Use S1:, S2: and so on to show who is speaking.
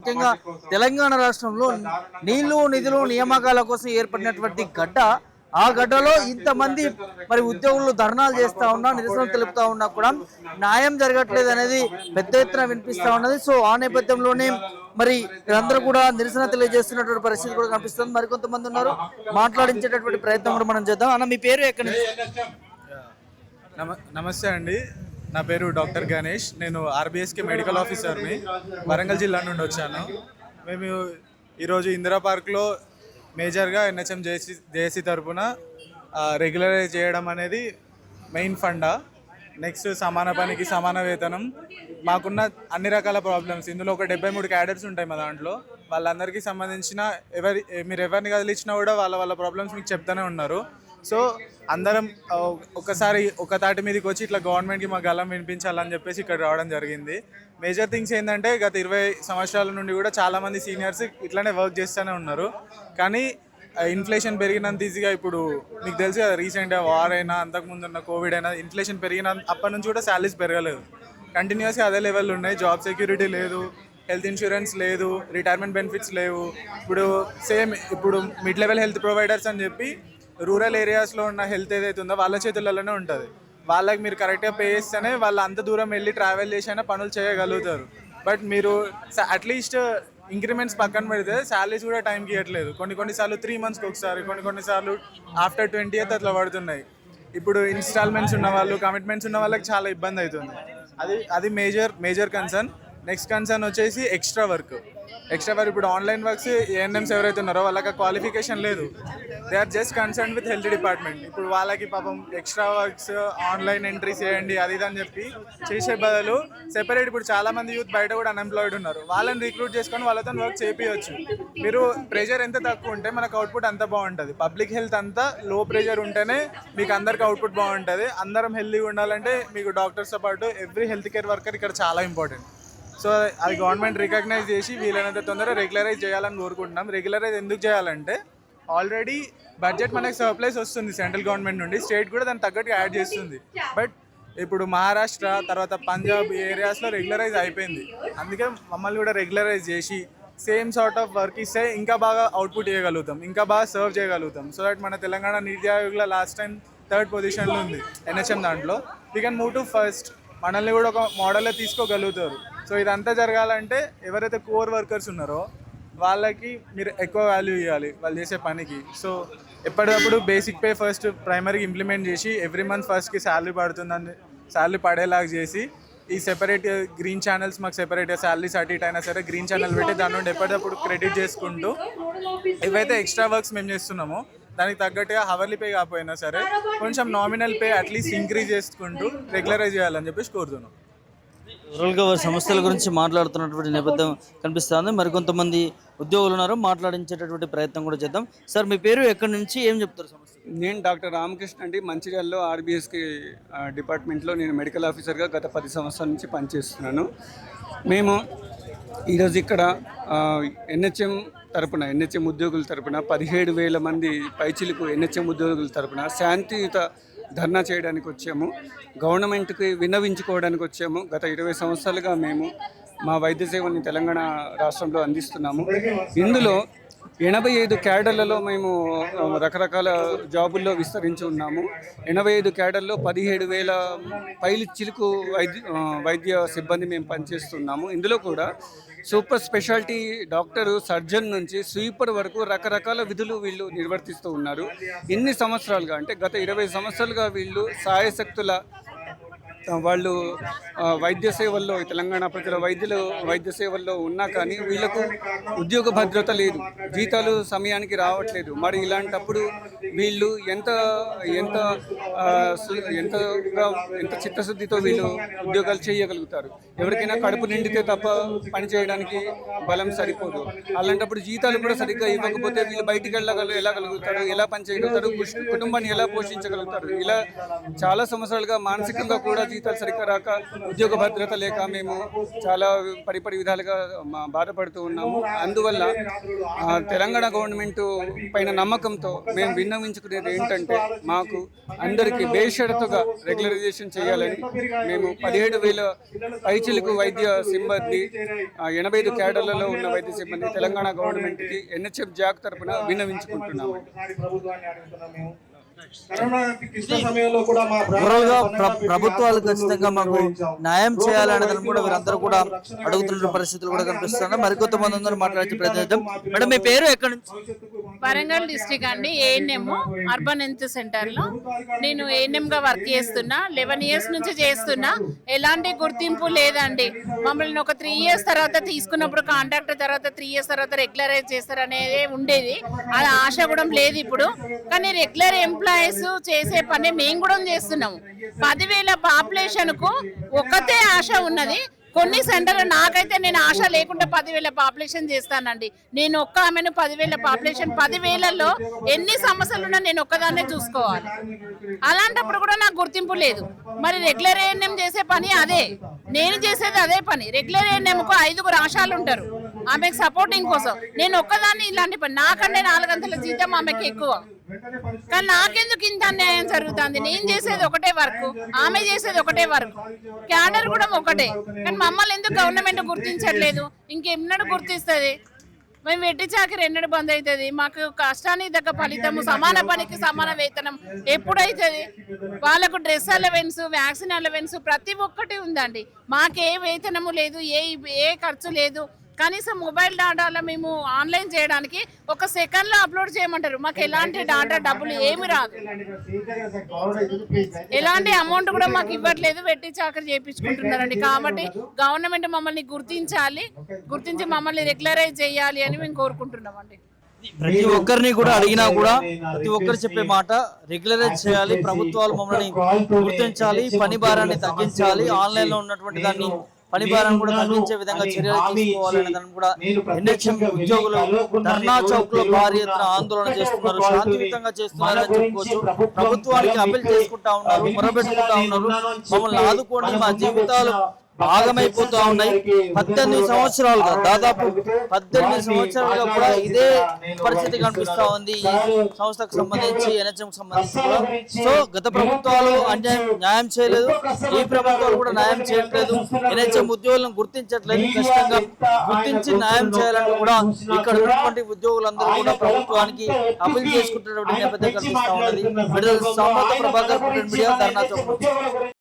S1: ముఖ్యంగా తెలంగాణ రాష్ట్రంలో నీళ్లు నిధులు నియామకాల కోసం ఏర్పడినటువంటి గడ్డ. ఆ గడ్డలో ఇంతమంది మరి ఉద్యోగులు ధర్నాలు చేస్తా ఉన్నా, నిరసనలు తెలుపుతా ఉన్నా కూడా న్యాయం జరగట్లేదు అనేది పెద్ద ఎత్తున వినిపిస్తా ఉన్నది. సో ఆ నేపథ్యంలోనే మరి అందరూ కూడా నిరసన తెలియజేస్తున్నటువంటి పరిస్థితి కూడా కనిపిస్తుంది. మరికొంతమంది ఉన్నారు, మాట్లాడించేటటువంటి ప్రయత్నం కూడా మనం చేద్దాం. అన్న, మీ పేరు ఎక్కడి నుంచి?
S2: నమస్తే అండి, నా పేరు డాక్టర్ గణేష్. నేను ఆర్బీఎస్కే మెడికల్ ఆఫీసర్ని, వరంగల్ జిల్లా నుండి వచ్చాను. మేము ఈరోజు ఇందిరా పార్క్లో మేజర్గా ఎన్హెచ్ఎం జేఏసీ తరఫున రెగ్యులరైజ్ చేయడం అనేది మెయిన్ ఫండా. నెక్స్ట్ సమాన పనికి సమాన వేతనం. మాకున్న అన్ని రకాల ప్రాబ్లమ్స్, ఇందులో ఒక 73 క్యాడర్స్ ఉంటాయి మా దాంట్లో. వాళ్ళందరికీ సంబంధించిన మీరు ఎవరిని కదిలించినా కూడా వాళ్ళ ప్రాబ్లమ్స్ మీకు చెప్తూనే ఉన్నారు. సో అందరం ఒకసారి ఒక తాటి మీదకి వచ్చి ఇట్లా గవర్నమెంట్కి మా గలం వినిపించాలని చెప్పేసి ఇక్కడ రావడం జరిగింది. మేజర్ థింగ్స్ ఏంటంటే, గత 20 సంవత్సరాల నుండి కూడా చాలామంది సీనియర్స్ ఇట్లానే వర్క్ చేస్తూనే ఉన్నారు. కానీ ఇన్ఫ్లేషన్ పెరిగినంత ఈజీగా, ఇప్పుడు మీకు తెలుసు కదా, రీసెంట్గా వార్ అయినా అంతకుముందు ఉన్న కోవిడ్ అయినా, ఇన్ఫ్లేషన్ పెరిగిన అప్పటి నుంచి కూడా శాలరీస్ పెరగలేదు. కంటిన్యూస్గా అదే లెవెల్ ఉన్నాయి. జాబ్ సెక్యూరిటీ లేదు, హెల్త్ ఇన్సూరెన్స్ లేదు, రిటైర్మెంట్ బెనిఫిట్స్ లేవు. ఇప్పుడు మిడ్ లెవెల్ హెల్త్ ప్రొవైడర్స్ అని చెప్పి రూరల్ ఏరియాస్లో ఉన్న హెల్త్ ఏదైతే ఉందో వాళ్ళ చేతులలోనే ఉంటుంది. వాళ్ళకి మీరు కరెక్ట్గా పే చేస్తేనే వాళ్ళు అంత దూరం వెళ్ళి ట్రావెల్ చేసైనా పనులు చేయగలుగుతారు. బట్ మీరు అట్లీస్ట్ ఇంక్రిమెంట్స్ పక్కన పెడితే శాలరీస్ కూడా టైంకి ఇవ్వట్లేదు. కొన్నిసార్లు 3 monthsకి ఒకసారి, కొన్నిసార్లు ఆఫ్టర్ 20th అట్లా పడుతున్నాయి. ఇప్పుడు ఇన్స్టాల్మెంట్స్ ఉన్న వాళ్ళు, కమిట్మెంట్స్ ఉన్న వాళ్ళకి చాలా ఇబ్బంది అవుతుంది. అది మేజర్ కన్సర్న్. నెక్స్ట్ కన్సర్న్ వచ్చేసి ఎక్స్ట్రా వర్క్. ఇప్పుడు ఆన్లైన్ వర్క్స్ ఏఎన్ఎంస్ ఎవరైతే ఉన్నారో వాళ్ళకి క్వాలిఫికేషన్ లేదు. They are just concern with health department. ఇప్పుడు వాళ్ళకి పాపం ఎక్స్ట్రా వర్క్స్, ఆన్లైన్ ఎంట్రీస్ చేయండి అది ఇది అని చెప్పి చేసే బదులు సెపరేట్, ఇప్పుడు చాలా మంది యూత్ బయట కూడా అన్ఎంప్లాయిడ్ ఉన్నారు, వాళ్ళని రిక్రూట్ చేసుకొని వాళ్ళతో వర్క్ చేయించవచ్చు. మీరు ప్రెషర్ ఎంత తక్కువ ఉంటే మనకు అవుట్పుట్ అంత బాగుంటుంది. పబ్లిక్ హెల్త్ అంతా లో ప్రెషర్ ఉంటేనే మీకు అందరికి అవుట్పుట్ బాగుంటుంది. అందరం హెల్తీగా ఉండాలంటే మీకు డాక్టర్స్తో పాటు ఎవ్రీ హెల్త్ కేర్ వర్కర్ ఇక్కడ చాలా ఇంపార్టెంట్. సో అది గవర్నమెంట్ రికగ్నైజ్ చేసి వీలైనంత తొందరగా రెగ్యులరైజ్ చేయాలని కోరుకుంటున్నాం. రెగ్యులరైజ్ ఎందుకు చేయాలంటే, ఆల్రెడీ బడ్జెట్ మనకి సర్ప్లస్ వస్తుంది సెంట్రల్ గవర్నమెంట్ నుండి, స్టేట్ కూడా దాన్ని తగ్గట్టుగా యాడ్ చేస్తుంది. బట్ ఇప్పుడు మహారాష్ట్ర తర్వాత పంజాబ్ ఏరియాస్లో రెగ్యులరైజ్ అయిపోయింది. అందుకే మమ్మల్ని కూడా రెగ్యులరైజ్ చేసి సేమ్ సార్ట్ ఆఫ్ వర్క్ ఇస్తే ఇంకా బాగా అవుట్పుట్ ఇవ్వగలుగుతాం, ఇంకా బాగా సర్వ్ చేయగలుగుతాం. సో దట్ మన తెలంగాణ నీతి ఆయోగ్లో లాస్ట్ టైం 3rd పొజిషన్లో ఉంది ఎన్హెచ్ఎం దాంట్లో. We can move to first. మనల్ని కూడా ఒక మోడల్లో తీసుకోగలుగుతారు. సో ఇదంతా జరగాలంటే ఎవరైతే కోర్ వర్కర్స్ ఉన్నారో వాళ్ళకి మీరు ఎక్కువ వాల్యూ ఇవ్వాలి వాళ్ళు చేసే పనికి. సో ఎప్పటికప్పుడు బేసిక్ పే ఫస్ట్ ప్రైమరీగా ఇంప్లిమెంట్ చేసి ఎవ్రీ మంత్ ఫస్ట్కి శాలరీ పడేలాగా చేసి, ఈ సెపరేట్ గ్రీన్ ఛానల్స్ మాకు సెపరేట్గా శాలరీస్ అటు ఇటు అయినా సరే గ్రీన్ ఛానల్ పెట్టి దాని నుండి ఎప్పటికప్పుడు క్రెడిట్ చేసుకుంటూ ఏవైతే ఎక్స్ట్రా వర్క్స్ మేము చేస్తున్నామో దానికి తగ్గట్టుగా హవర్లీ పే కాకపోయినా సరే కొంచెం నామినల్ పే అట్లీస్ట్ ఇంక్రీజ్ చేసుకుంటూ రెగ్యులరైజ్ చేయాలని చెప్పేసి కోరుతున్నాం.
S1: రూరల్గా వారి సమస్యల గురించి మాట్లాడుతున్నటువంటి నేపథ్యం కనిపిస్తుంది. మరికొంతమంది ఉద్యోగులు ఉన్నారు, మాట్లాడించేటటువంటి ప్రయత్నం కూడా చేద్దాం. సార్, మీ పేరు, ఎక్కడి నుంచి, ఏం చెప్తారు సమస్య?
S3: నేను డాక్టర్ రామకృష్ణ అండి, మంచిర్యాలలో ఆర్బీఎస్కి డిపార్ట్మెంట్లో నేను మెడికల్ ఆఫీసర్గా గత 10 సంవత్సరాల నుంచి పనిచేస్తున్నాను. మేము ఈరోజు ఇక్కడ ఎన్హెచ్ఎం ఉద్యోగుల తరపున 17,000 మంది పైచిలకు ఎన్హెచ్ఎం ఉద్యోగుల తరపున శాంతియుత ధర్నా చేయడానికి వచ్చాము. గవర్నమెంట్కి విన్నవించుకోవడానికి వచ్చాము. గత 20 సంవత్సరాలుగా మేము మా వైద్య సేవల్ని తెలంగాణ రాష్ట్రంలో అందిస్తున్నాము. ఇందులో 85 క్యాడర్లలో మేము రకరకాల జాబుల్లో విస్తరించి ఉన్నాము. 85 క్యాడర్లో 17,000 పైచిలకు వైద్య సిబ్బంది మేము పనిచేస్తున్నాము. ఇందులో కూడా సూపర్ స్పెషాలిటీ డాక్టరు, సర్జన్ నుంచి స్వీపర్ వరకు రకరకాల విధులు వీళ్ళు నిర్వర్తిస్తూ ఉన్నారు. ఇన్ని సంవత్సరాలుగా, అంటే గత 20 సంవత్సరాలుగా వీళ్ళు సాయశక్తుల వాళ్ళు వైద్య సేవల్లో, తెలంగాణ ప్రజల వైద్య సేవల్లో ఉన్నా కానీ వీళ్ళకు ఉద్యోగ భద్రత లేదు, జీతాలు సమయానికి రావట్లేదు. మరి ఇలాంటప్పుడు వీళ్ళు ఎంత చిత్తశుద్ధితో వీళ్ళు ఉద్యోగాలు చేయగలుగుతారు? ఎవరికైనా కడుపు నిండితే తప్ప పని చేయడానికి బలం సరిపోదు. అలాంటప్పుడు జీతాలు కూడా సరిగ్గా ఇవ్వకపోతే వీళ్ళు బయటికి వెళ్ళగలుగుతారు, ఎలా పని చేయగలుగుతారు, కుటుంబాన్ని ఎలా పోషించగలుగుతారు? ఇలా చాలా సంవత్సరాలుగా మానసికంగా కూడా జీతాలు సరిగ్గా రాక, ఉద్యోగ భద్రత లేక మేము చాలా పరిపరి విధాలుగా బాధపడుతూ ఉన్నాము. అందువల్ల తెలంగాణ గవర్నమెంట్ పైన నమ్మకంతో మేము విన్నవించుకునేది ఏంటంటే, మాకు అందరికీ బేషరతుగా రెగ్యులరైజేషన్ చేయాలని మేము 17,000 పైచిలకు వైద్య సిబ్బంది 85 క్యాడర్లలో ఉన్న వైద్య సిబ్బంది తెలంగాణ గవర్నమెంట్కి NHM జాక్ తరపున విన్నవించుకుంటున్నాము.
S1: ఓవరాల్ గా ప్రభుత్వాలు ఖచ్చితంగా మాకు న్యాయం చేయాలనేది కూడా వీరందరూ కూడా అడుగుతున్న పరిస్థితులు కూడా కనిపిస్తున్నాయి. మరికొంతమంది అందరూ మాట్లాడే ప్రయత్నిద్దాం. మేడం, మీ పేరు ఎక్కడి నుంచి?
S4: వరంగల్ డిస్ట్రిక్ట్ అండి. ఏఎన్ఎం అర్బన్ హెల్త్ సెంటర్ లో నేను ఏఎన్ఎం గా వర్క్ చేస్తున్నా. 11 years నుంచి చేస్తున్నా. ఎలాంటి గుర్తింపు లేదండి. మమ్మల్ని ఒక 3 years తర్వాత తీసుకున్నప్పుడు కాంట్రాక్ట్ తర్వాత 3 years తర్వాత రెగ్యులరైజ్ చేస్తారనేది ఉండేది. అది ఆశ కూడా లేదు ఇప్పుడు. కానీ రెగ్యులర్ ఎంప్లాయీస్ చేసే పని మేము కూడా చేస్తున్నాము. 10,000 పాపులేషన్ కు ఒకటే ఆశ ఉన్నది. కొన్ని సెంటర్లు నాకైతే నేను ఆశ లేకుండా 10,000 పాపులేషన్ చేస్తానండి. నేను ఒక్క ఆమెను 10,000 పాపులేషన్ 10,000లో ఎన్ని సమస్యలు ఉన్నా నేను ఒక్కదాన్నే చూసుకోవాలి. అలాంటప్పుడు కూడా నాకు గుర్తింపు లేదు. మరి రెగ్యులర్ ఏఎన్ఎం చేసే పని అదే, నేను చేసేది అదే పని. రెగ్యులర్ ఏఎన్ఎంకు 5 ఆశాలు ఉంటారు ఆమెకు సపోర్టింగ్ కోసం. నేను ఒక్కదాన్ని ఇలాంటి పని, నాకంటే 4 గంటల జీతం ఆమెకి ఎక్కువ. కానీ నాకెందుకు ఇంత అన్యాయం జరుగుతుంది? నేను చేసేది ఒకటే వర్క్, ఆమె చేసేది ఒకటే వర్క్, క్యాడర్ కూడా ఒకటే. కానీ మమ్మల్ని ఎందుకు గవర్నమెంట్ గుర్తించట్లేదు? ఇంకెన్నడూ గుర్తిస్తుంది? మేము వెట్టి చాకరీ ఎన్నడూ బంద్ అవుతుంది? మాకు కష్టానికి తగ్గ ఫలితము, సమాన పనికి సమాన వేతనం ఎప్పుడైతుంది? వాళ్ళకు డ్రెస్ అలవెన్స్, వ్యాక్సిన్ అలవెన్స్ ప్రతి ఒక్కటి ఉందండి. మాకే వేతనము లేదు, ఏ ఖర్చు లేదు. కనీసం మొబైల్ డాటాలో మేము ఆన్లైన్ చేయడానికి 1 సెకండ్లో అప్లోడ్ చేయమంటారు. మాకు ఎలాంటి డాటా డబ్బులు ఏమి రాదు, ఎలాంటి అమౌంట్ కూడా మాకు ఇవ్వట్లేదు. వెట్టి చాకరీ చేయించుకుంటున్నారండి. కాబట్టి గవర్నమెంట్ మమ్మల్ని గుర్తించి మమ్మల్ని రెగ్యులరైజ్ చేయాలి అని మేము కోరుకుంటున్నామండి.
S1: ప్రతి ఒక్కరిని కూడా అడిగినా కూడా ప్రతి ఒక్కరు చెప్పే మాట రెగ్యులరైజ్ చేయాలి, ప్రభుత్వాలు మమ్మల్ని గుర్తించాలి, పని భారాన్ని తగ్గించాలి, ఆన్లైన్ లో ఉన్నటువంటి దాన్ని పని భారాన్ని కూడా తగ్గించే విధంగా చర్యలు తీసుకోవాలనే దాన్ని కూడా NHM ఉద్యోగులు ధర్నా చౌక్ లో భారీ ఎత్తున ఆందోళన చేస్తున్నారు. శాంతియుతంగా చేస్తున్నారని చెప్పుకోవచ్చు. ప్రభుత్వానికి అప్పీల్ చేసుకుంటా ఉన్నారు, మొరబెట్టుకుంటా ఉన్నారు, మమ్మల్ని ఆదుకోండి, మా జీవితాలు భాగమైపోతా ఉన్నాయి. 18 సంవత్సరాలుగా, దాదాపు 18 సంవత్సరాలుగా కూడా ఇదే పరిస్థితి కనిపిస్తా ఉంది ఈ సంస్థకు సంబంధించి, NHM సంబంధించి కూడా. సో గత ప్రభుత్వాలు న్యాయం చేయలేదు, ఈ ప్రభుత్వాలు కూడా న్యాయం చేయట్లేదు. NHM ఉద్యోగులను గుర్తించట్లేదు. ఖచ్చితంగా గుర్తించి న్యాయం చేయాలని కూడా ఇక్కడ ఉన్నటువంటి ఉద్యోగులందరూ కూడా ప్రభుత్వానికి అప్పీల్ చేసుకుంటున్నటువంటి నేపథ్యం కనిపిస్తా ఉన్నది. విడుదల సామర్థ్య ప్రభాకర్, మీడియా, ధర్నా చౌక్.